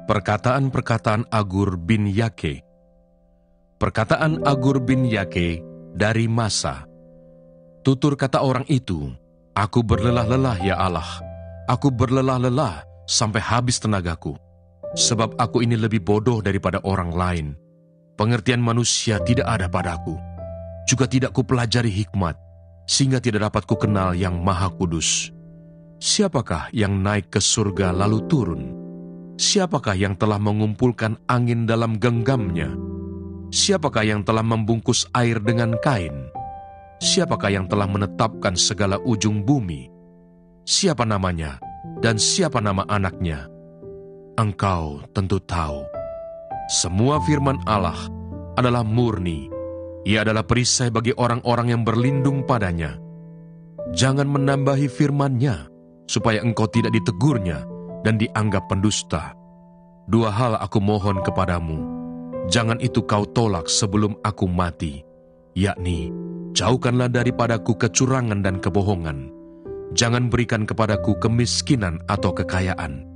Perkataan-perkataan Agur bin Yake. Perkataan Agur bin Yake dari Masa. Tutur kata orang itu, "Aku berlelah-lelah ya Allah, aku berlelah-lelah sampai habis tenagaku. Sebab aku ini lebih bodoh daripada orang lain. Pengertian manusia tidak ada padaku. Juga tidak kupelajari hikmat, sehingga tidak dapat kukenal yang Maha Kudus. Siapakah yang naik ke surga lalu turun? Siapakah yang telah mengumpulkan angin dalam genggamnya? Siapakah yang telah membungkus air dengan kain? Siapakah yang telah menetapkan segala ujung bumi? Siapa namanya dan siapa nama anaknya? Engkau tentu tahu. Semua firman Allah adalah murni. Ia adalah perisai bagi orang-orang yang berlindung padanya. Jangan menambahi firman-Nya, supaya engkau tidak ditegurnya dan dianggap pendusta. Dua hal aku mohon kepadamu, jangan itu kau tolak sebelum aku mati, yakni, jauhkanlah daripadaku kecurangan dan kebohongan. Jangan berikan kepadaku kemiskinan atau kekayaan.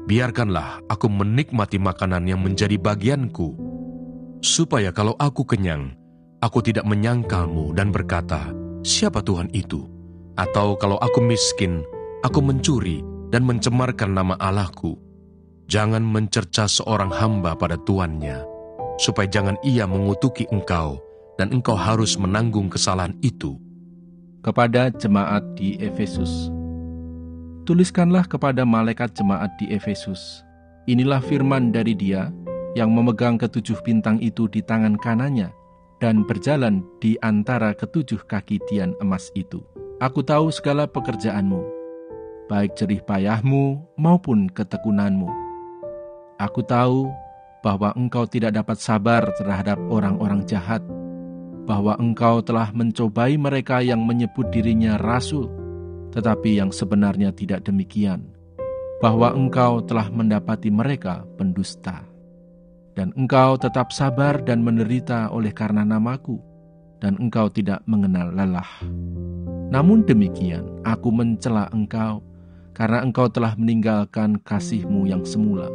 Biarkanlah aku menikmati makanan yang menjadi bagianku, supaya kalau aku kenyang, aku tidak menyangkalmu dan berkata, siapa Tuhan itu? Atau kalau aku miskin, aku mencuri dan mencemarkan nama Allahku. Jangan mencerca seorang hamba pada tuannya, supaya jangan ia mengutuki engkau, dan engkau harus menanggung kesalahan itu. Kepada jemaat di Efesus. Tuliskanlah kepada malaikat jemaat di Efesus, inilah firman dari Dia yang memegang ketujuh bintang itu di tangan kanannya dan berjalan di antara ketujuh kaki tian emas itu. Aku tahu segala pekerjaanmu, baik jerih payahmu maupun ketekunanmu. Aku tahu bahwa engkau tidak dapat sabar terhadap orang-orang jahat, bahwa engkau telah mencobai mereka yang menyebut dirinya rasul, tetapi yang sebenarnya tidak demikian, bahwa engkau telah mendapati mereka pendusta. Dan engkau tetap sabar dan menderita oleh karena namaku, dan engkau tidak mengenal lelah. Namun demikian, aku mencela engkau, karena engkau telah meninggalkan kasih-Mu yang semula.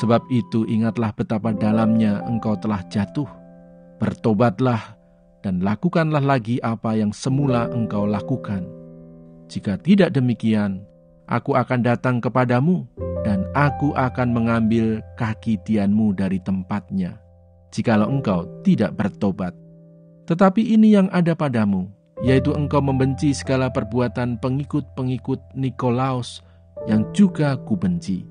Sebab itu ingatlah betapa dalamnya engkau telah jatuh. Bertobatlah dan lakukanlah lagi apa yang semula engkau lakukan. Jika tidak demikian, aku akan datang kepadamu, dan aku akan mengambil kaki tianmu dari tempatnya, jikalau engkau tidak bertobat. Tetapi ini yang ada padamu, yaitu engkau membenci segala perbuatan pengikut-pengikut Nikolaus yang juga kubenci.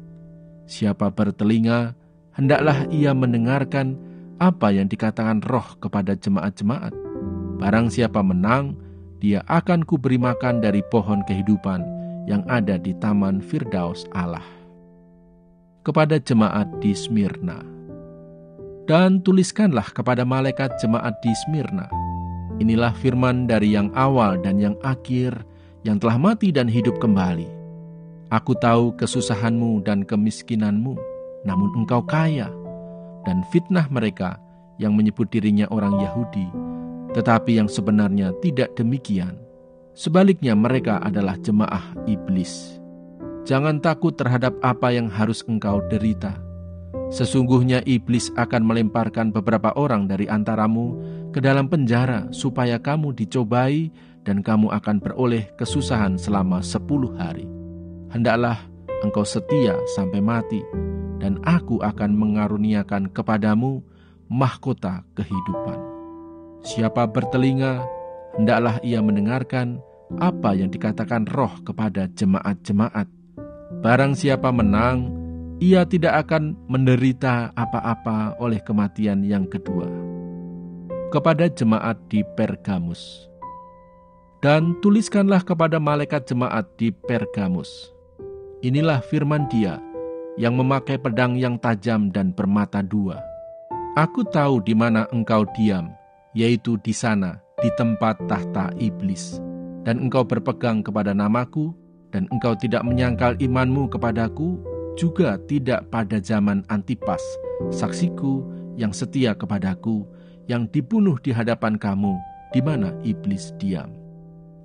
Siapa bertelinga, hendaklah ia mendengarkan apa yang dikatakan Roh kepada jemaat-jemaat. Barang siapa menang, dia akan kuberi makan dari pohon kehidupan yang ada di taman Firdaus Allah. Kepada jemaat di Smyrna. Dan tuliskanlah kepada malaikat jemaat di Smyrna, inilah firman dari yang awal dan yang akhir, yang telah mati dan hidup kembali. Aku tahu kesusahanmu dan kemiskinanmu, namun engkau kaya, dan fitnah mereka yang menyebut dirinya orang Yahudi, tetapi yang sebenarnya tidak demikian. Sebaliknya mereka adalah jemaah iblis. Jangan takut terhadap apa yang harus engkau derita. Sesungguhnya iblis akan melemparkan beberapa orang dari antaramu ke dalam penjara, supaya kamu dicobai dan kamu akan beroleh kesusahan selama 10 hari. Hendaklah engkau setia sampai mati, dan aku akan mengaruniakan kepadamu mahkota kehidupan. Siapa bertelinga, hendaklah ia mendengarkan apa yang dikatakan Roh kepada jemaat-jemaat. Barang siapa menang, ia tidak akan menderita apa-apa oleh kematian yang kedua. Kepada jemaat di Pergamus. Dan tuliskanlah kepada malaikat jemaat di Pergamus, inilah firman Dia yang memakai pedang yang tajam dan bermata dua. Aku tahu di mana engkau diam, yaitu di sana, di tempat tahta iblis. Dan engkau berpegang kepada namaku, dan engkau tidak menyangkal imanmu kepadaku, juga tidak pada zaman Antipas, saksiku yang setia kepadaku, yang dibunuh di hadapan kamu, di mana iblis diam.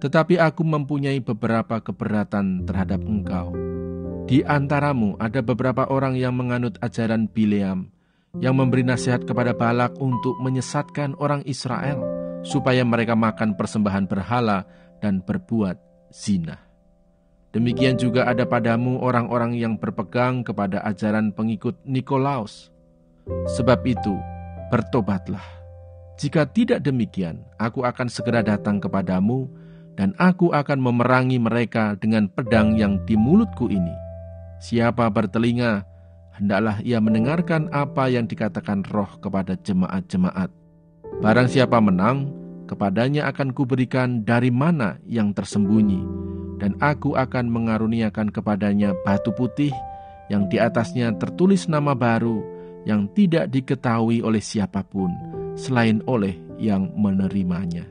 Tetapi aku mempunyai beberapa keberatan terhadap engkau. Di antaramu ada beberapa orang yang menganut ajaran Bileam, yang memberi nasihat kepada Balak untuk menyesatkan orang Israel, supaya mereka makan persembahan berhala dan berbuat zina. Demikian juga ada padamu orang-orang yang berpegang kepada ajaran pengikut Nikolaus. Sebab itu, bertobatlah. Jika tidak demikian, aku akan segera datang kepadamu, dan aku akan memerangi mereka dengan pedang yang di mulutku ini. Siapa bertelinga, hendaklah ia mendengarkan apa yang dikatakan Roh kepada jemaat-jemaat. Barang siapa menang, kepadanya akan kuberikan dari mana yang tersembunyi, dan aku akan mengaruniakan kepadanya batu putih yang di atasnya tertulis nama baru yang tidak diketahui oleh siapapun selain oleh yang menerimanya.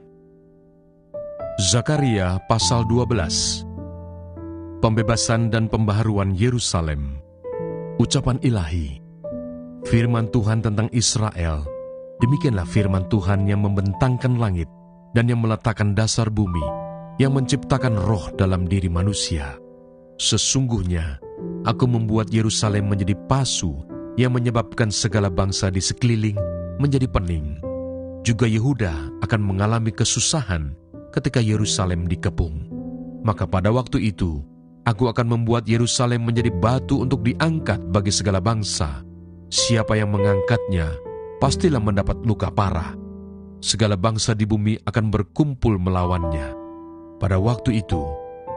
Zakaria pasal 12. Pembebasan dan pembaharuan Yerusalem. Ucapan ilahi. Firman Tuhan tentang Israel. Demikianlah firman Tuhan yang membentangkan langit dan yang meletakkan dasar bumi, yang menciptakan roh dalam diri manusia. Sesungguhnya, aku membuat Yerusalem menjadi pasu yang menyebabkan segala bangsa di sekeliling menjadi pening. Juga Yehuda akan mengalami kesusahan ketika Yerusalem dikepung. Maka pada waktu itu, aku akan membuat Yerusalem menjadi batu untuk diangkat bagi segala bangsa. Siapa yang mengangkatnya, pastilah mendapat luka parah. Segala bangsa di bumi akan berkumpul melawannya. Pada waktu itu,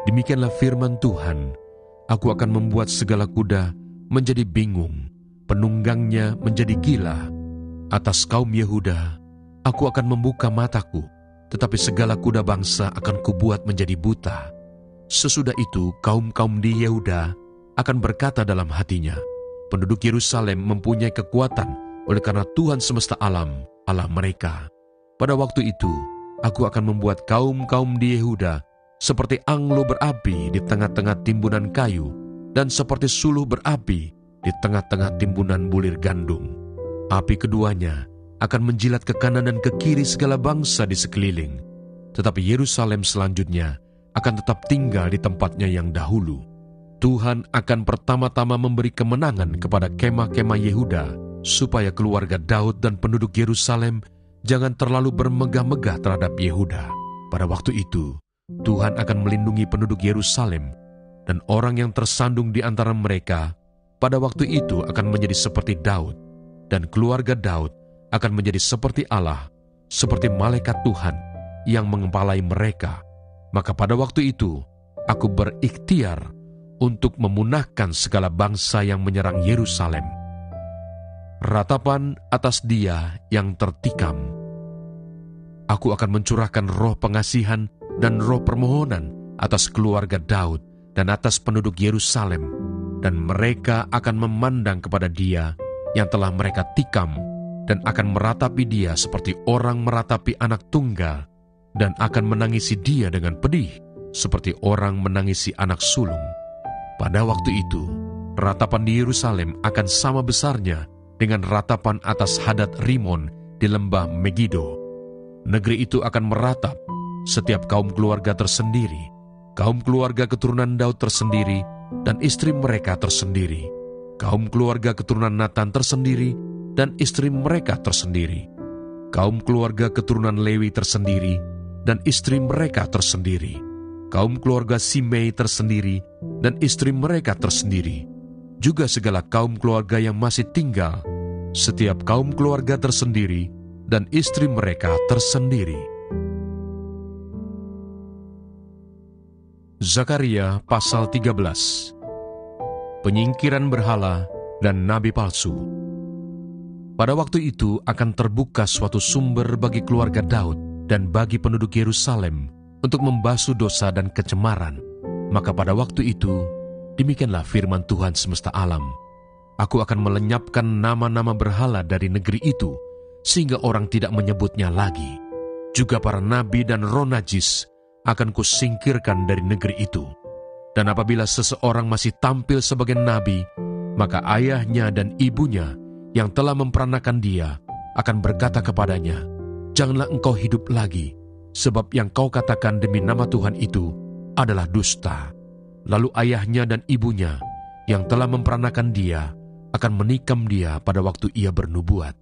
demikianlah firman Tuhan, aku akan membuat segala kuda menjadi bingung, penunggangnya menjadi gila. Atas kaum Yehuda, aku akan membuka mataku, tetapi segala kuda bangsa akan kubuat menjadi buta. Sesudah itu, kaum-kaum di Yehuda akan berkata dalam hatinya, penduduk Yerusalem mempunyai kekuatan oleh karena Tuhan semesta alam, Allah mereka. Pada waktu itu, aku akan membuat kaum-kaum di Yehuda seperti anglo berapi di tengah-tengah timbunan kayu, dan seperti suluh berapi di tengah-tengah timbunan bulir gandum. Api keduanya akan menjilat ke kanan dan ke kiri segala bangsa di sekeliling. Tetapi Yerusalem selanjutnya akan tetap tinggal di tempatnya yang dahulu. Tuhan akan pertama-tama memberi kemenangan kepada kemah-kemah Yehuda, supaya keluarga Daud dan penduduk Yerusalem jangan terlalu bermegah-megah terhadap Yehuda. Pada waktu itu, Tuhan akan melindungi penduduk Yerusalem, dan orang yang tersandung di antara mereka pada waktu itu akan menjadi seperti Daud, dan keluarga Daud akan menjadi seperti Allah, seperti malaikat Tuhan yang mengepalai mereka. Maka pada waktu itu, aku berikhtiar untuk memunahkan segala bangsa yang menyerang Yerusalem. Ratapan atas dia yang tertikam. Aku akan mencurahkan roh pengasihan dan roh permohonan atas keluarga Daud dan atas penduduk Yerusalem, dan mereka akan memandang kepada dia yang telah mereka tikam, dan akan meratapi dia seperti orang meratapi anak tunggal, dan akan menangisi dia dengan pedih, seperti orang menangisi anak sulung. Pada waktu itu, ratapan di Yerusalem akan sama besarnya dengan ratapan atas Hadad Rimon di lembah Megido. Negeri itu akan meratap, setiap kaum keluarga tersendiri, kaum keluarga keturunan Daud tersendiri, dan istri mereka tersendiri, kaum keluarga keturunan Natan tersendiri, dan istri mereka tersendiri, kaum keluarga keturunan Lewi tersendiri, dan istri mereka tersendiri, kaum keluarga Simei tersendiri, dan istri mereka tersendiri, juga segala kaum keluarga yang masih tinggal, setiap kaum keluarga tersendiri, dan istri mereka tersendiri. Zakaria pasal 13. Penyingkiran berhala dan nabi palsu. Pada waktu itu akan terbuka suatu sumber bagi keluarga Daud dan bagi penduduk Yerusalem untuk membasuh dosa dan kecemaran. Maka pada waktu itu, demikianlah firman Tuhan semesta alam, aku akan melenyapkan nama-nama berhala dari negeri itu, sehingga orang tidak menyebutnya lagi. Juga para nabi dan roh najis akan kusingkirkan dari negeri itu. Dan apabila seseorang masih tampil sebagai nabi, maka ayahnya dan ibunya yang telah memperanakan dia akan berkata kepadanya, janganlah engkau hidup lagi, sebab yang kau katakan demi nama Tuhan itu adalah dusta. Lalu ayahnya dan ibunya yang telah memperanakan dia akan menikam dia pada waktu ia bernubuat.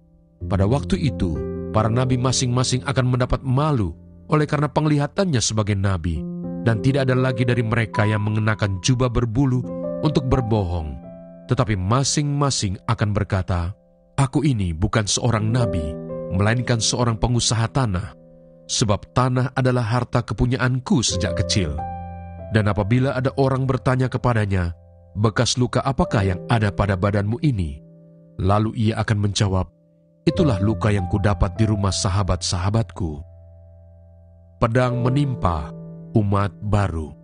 Pada waktu itu, para nabi masing-masing akan mendapat malu oleh karena penglihatannya sebagai nabi, dan tidak ada lagi dari mereka yang mengenakan jubah berbulu untuk berbohong, tetapi masing-masing akan berkata, "Aku ini bukan seorang nabi, melainkan seorang pengusaha tanah, sebab tanah adalah harta kepunyaanku sejak kecil." Dan apabila ada orang bertanya kepadanya, "Bekas luka apakah yang ada pada badanmu ini?" Lalu ia akan menjawab, "Itulah luka yang kudapat di rumah sahabat-sahabatku." Pedang menimpa umat baru.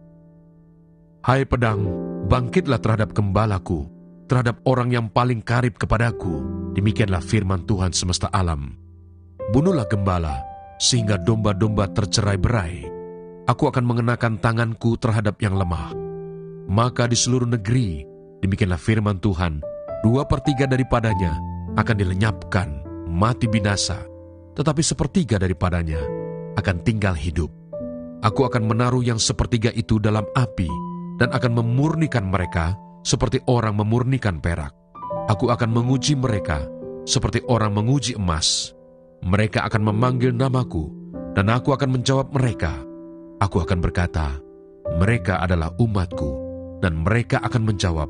Hai pedang, bangkitlah terhadap gembalaku, terhadap orang yang paling karib kepadaku. Demikianlah firman Tuhan semesta alam. Bunuhlah gembala, sehingga domba-domba tercerai-berai. Aku akan mengenakan tanganku terhadap yang lemah. Maka di seluruh negeri, demikianlah firman Tuhan, 2/3 daripadanya akan dilenyapkan, mati binasa, tetapi 1/3 daripadanya akan tinggal hidup. Aku akan menaruh yang 1/3 itu dalam api, dan akan memurnikan mereka seperti orang memurnikan perak. Aku akan menguji mereka seperti orang menguji emas. Mereka akan memanggil namaku, dan aku akan menjawab mereka. Aku akan berkata, mereka adalah umatku, dan mereka akan menjawab,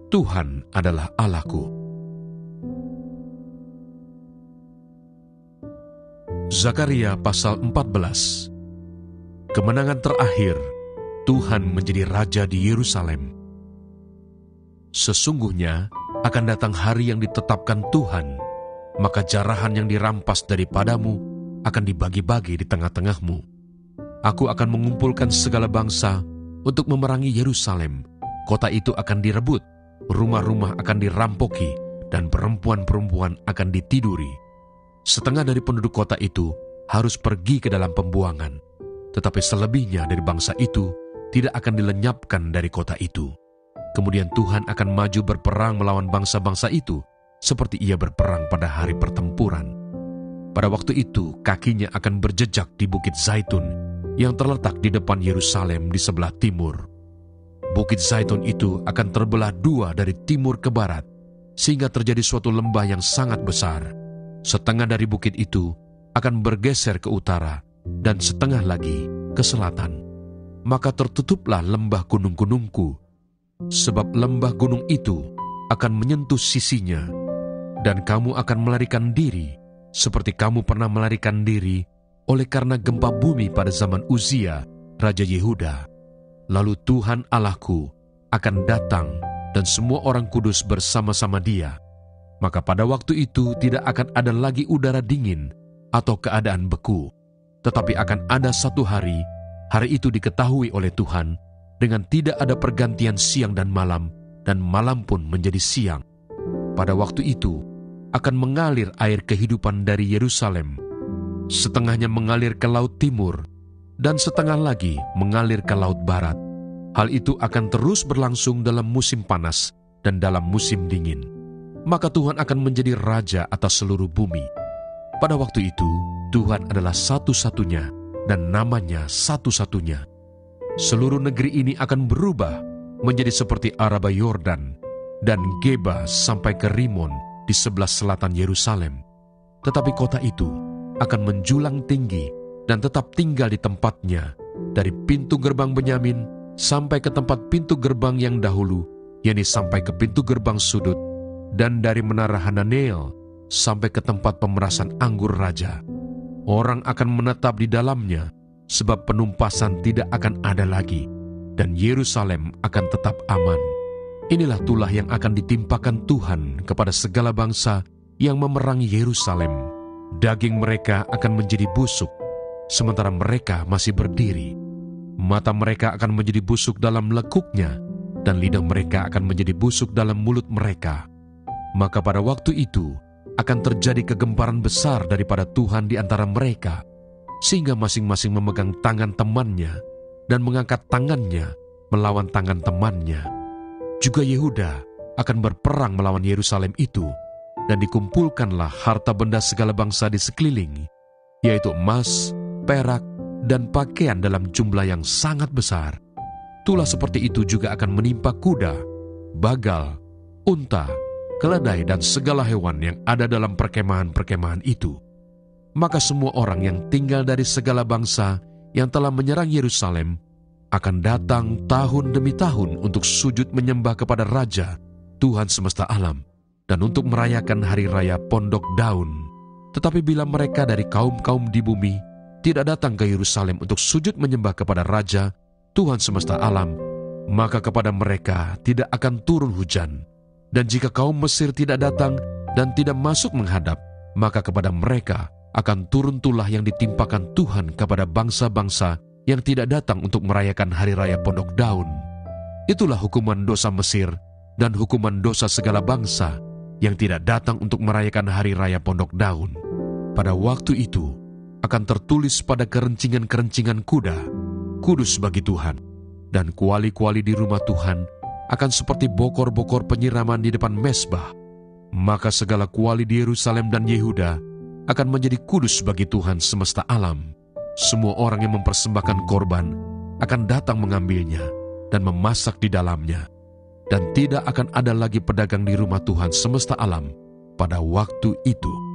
Tuhan adalah Allahku. Zakaria pasal 14. Kemenangan terakhir, Tuhan menjadi raja di Yerusalem. Sesungguhnya akan datang hari yang ditetapkan Tuhan, maka jarahan yang dirampas daripadamu akan dibagi-bagi di tengah-tengahmu. Aku akan mengumpulkan segala bangsa untuk memerangi Yerusalem. Kota itu akan direbut, rumah-rumah akan dirampoki, dan perempuan-perempuan akan ditiduri. Setengah dari penduduk kota itu harus pergi ke dalam pembuangan, tetapi selebihnya dari bangsa itu tidak akan dilenyapkan dari kota itu. Kemudian Tuhan akan maju berperang melawan bangsa-bangsa itu, seperti ia berperang pada hari pertempuran. Pada waktu itu, kakinya akan berjejak di Bukit Zaitun, yang terletak di depan Yerusalem di sebelah timur. Bukit Zaitun itu akan terbelah dua dari timur ke barat, sehingga terjadi suatu lembah yang sangat besar. Setengah dari bukit itu akan bergeser ke utara, dan setengah lagi ke selatan. Maka tertutuplah lembah gunung-gunungku, sebab lembah gunung itu akan menyentuh sisinya, dan kamu akan melarikan diri, seperti kamu pernah melarikan diri oleh karena gempa bumi pada zaman Uzia, Raja Yehuda. Lalu Tuhan Allahku akan datang, dan semua orang kudus bersama-sama dia. Maka pada waktu itu tidak akan ada lagi udara dingin atau keadaan beku, tetapi akan ada satu hari itu diketahui oleh Tuhan, dengan tidak ada pergantian siang dan malam pun menjadi siang. Pada waktu itu akan mengalir air kehidupan dari Yerusalem. Setengahnya mengalir ke laut timur, dan setengah lagi mengalir ke laut barat. Hal itu akan terus berlangsung dalam musim panas dan dalam musim dingin. Maka Tuhan akan menjadi raja atas seluruh bumi. Pada waktu itu, Tuhan adalah satu-satunya dan namanya satu-satunya. Seluruh negeri ini akan berubah menjadi seperti Araba Yordan dan Geba sampai ke Rimon di sebelah selatan Yerusalem. Tetapi kota itu akan menjulang tinggi dan tetap tinggal di tempatnya, dari pintu gerbang Benyamin sampai ke tempat pintu gerbang yang dahulu, yakni sampai ke pintu gerbang sudut, dan dari menara Hananeel sampai ke tempat pemerasan anggur raja. Orang akan menetap di dalamnya, sebab penumpasan tidak akan ada lagi, dan Yerusalem akan tetap aman. Inilah tulah yang akan ditimpakan Tuhan kepada segala bangsa yang memerangi Yerusalem. Daging mereka akan menjadi busuk, sementara mereka masih berdiri. Mata mereka akan menjadi busuk dalam lekuknya, dan lidah mereka akan menjadi busuk dalam mulut mereka. Maka pada waktu itu akan terjadi kegemparan besar daripada Tuhan di antara mereka, sehingga masing-masing memegang tangan temannya dan mengangkat tangannya melawan tangan temannya. Juga Yehuda akan berperang melawan Yerusalem itu, dan dikumpulkanlah harta benda segala bangsa di sekeliling, yaitu emas, perak, dan pakaian dalam jumlah yang sangat besar. Tulah seperti itu juga akan menimpa kuda, bagal, unta, keledai, dan segala hewan yang ada dalam perkemahan-perkemahan itu. Maka semua orang yang tinggal dari segala bangsa yang telah menyerang Yerusalem akan datang tahun demi tahun untuk sujud menyembah kepada Raja, Tuhan semesta alam, dan untuk merayakan hari raya Pondok Daun. Tetapi bila mereka dari kaum-kaum di bumi tidak datang ke Yerusalem untuk sujud menyembah kepada Raja, Tuhan semesta alam, maka kepada mereka tidak akan turun hujan. Dan jika kaum Mesir tidak datang dan tidak masuk menghadap, maka kepada mereka akan turun tulah yang ditimpakan Tuhan kepada bangsa-bangsa yang tidak datang untuk merayakan hari raya Pondok Daun. Itulah hukuman dosa Mesir dan hukuman dosa segala bangsa yang tidak datang untuk merayakan hari raya Pondok Daun. Pada waktu itu akan tertulis pada kerencingan-kerencingan kuda, kudus bagi Tuhan, dan kuali-kuali di rumah Tuhan akan seperti bokor-bokor penyiraman di depan mezbah. Maka segala kuali di Yerusalem dan Yehuda akan menjadi kudus bagi Tuhan semesta alam. Semua orang yang mempersembahkan korban akan datang mengambilnya dan memasak di dalamnya. Dan tidak akan ada lagi pedagang di rumah Tuhan semesta alam pada waktu itu.